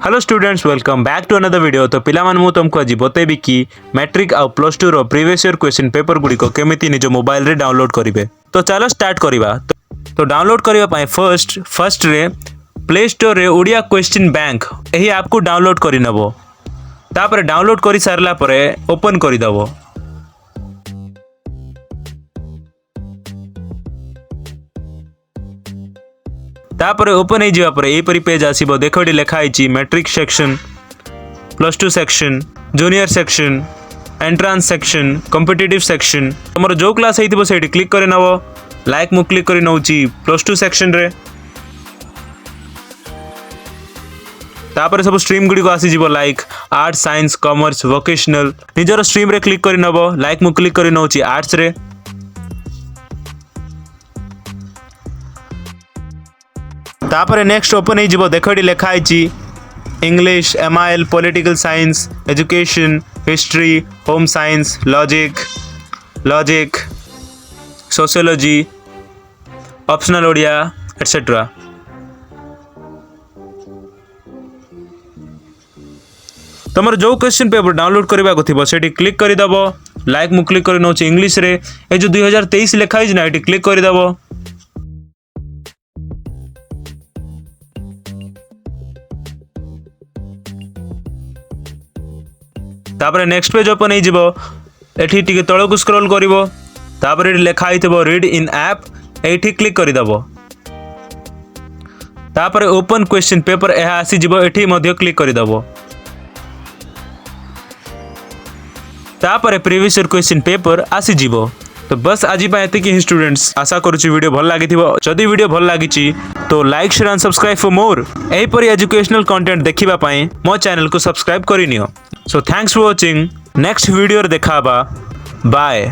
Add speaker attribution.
Speaker 1: Hello students, welcome back to another video. तो पिला मान मु तुमको आज बतेबी कि मैट्रिक आ प्लस टू रो प्रीवियस ईयर क्वेश्चन पेपर गुडी को केमिति निज मोबाइल रे डाउनलोड करिवे। तो चलो स्टार्ट करिवा। तो डाउनलोड करिवा पई फर्स्ट रे प्ले स्टोर रे ओडिया क्वेश्चन बैंक एही ऐप को डाउनलोड करि नबो। तापर डाउनलोड करि सारला परे ओपन करि दबो। तापर ओपन हो जावा पर एपरी पेज आसीबो। देखो एटी लिखा है matric section, plus two section, junior section, entrance section, competitive section. तुमर जो क्लास हेतिबो सेठी क्लिक करे नबो। लाइक मु क्लिक करि नउची प्लस टू सेक्शन रे। तापर सब स्ट्रीम गुडी को आसी जीवो like arts, science, commerce, vocational. निजर स्ट्रीम रे क्लिक करि नबो। लाइक मु क्लिक करि नउची आर्ट्स रे। तापर नेक्स्ट ओपन हो जीवो। देखो एटी लिखा है English, MIL, political science, education, history, home science, logic, sociology, optional Odia etcetera. तुम जो क्वेश्चन पेपर डाउनलोड करने को थी क्लिक करदब। लाइक मु क्लिक कर नौची इंग्लिश रे। ए जो 2023 लिखाई ना ये क्लिक करदब। तापर नेक्स्ट पेज ओपन हो जीवो। एठी टिके तळ को स्क्रॉल करिवो। तापर एठी लिखा हितबो रीड इन ऐप, एठी क्लिक करदबो। तापर ओपन क्वेश्चन पेपर एहा आसी जीवो। एठी मध्ये क्लिक करदबो। तापर प्रीवियस ईयर क्वेश्चन पेपर आसी जीवो। तो बस आज एतिक ही स्टूडेंट्स। आशा करूची वीडियो भल लागी। जदि वीडियो भल लागी तो like, share and subscribe for more एहीपरि एजुकेशनल कंटेंट देखिबा पई मो चैनल को सब्सक्राइब करिनियो। So thanks for watching. Next video रे देखाबा। बाय।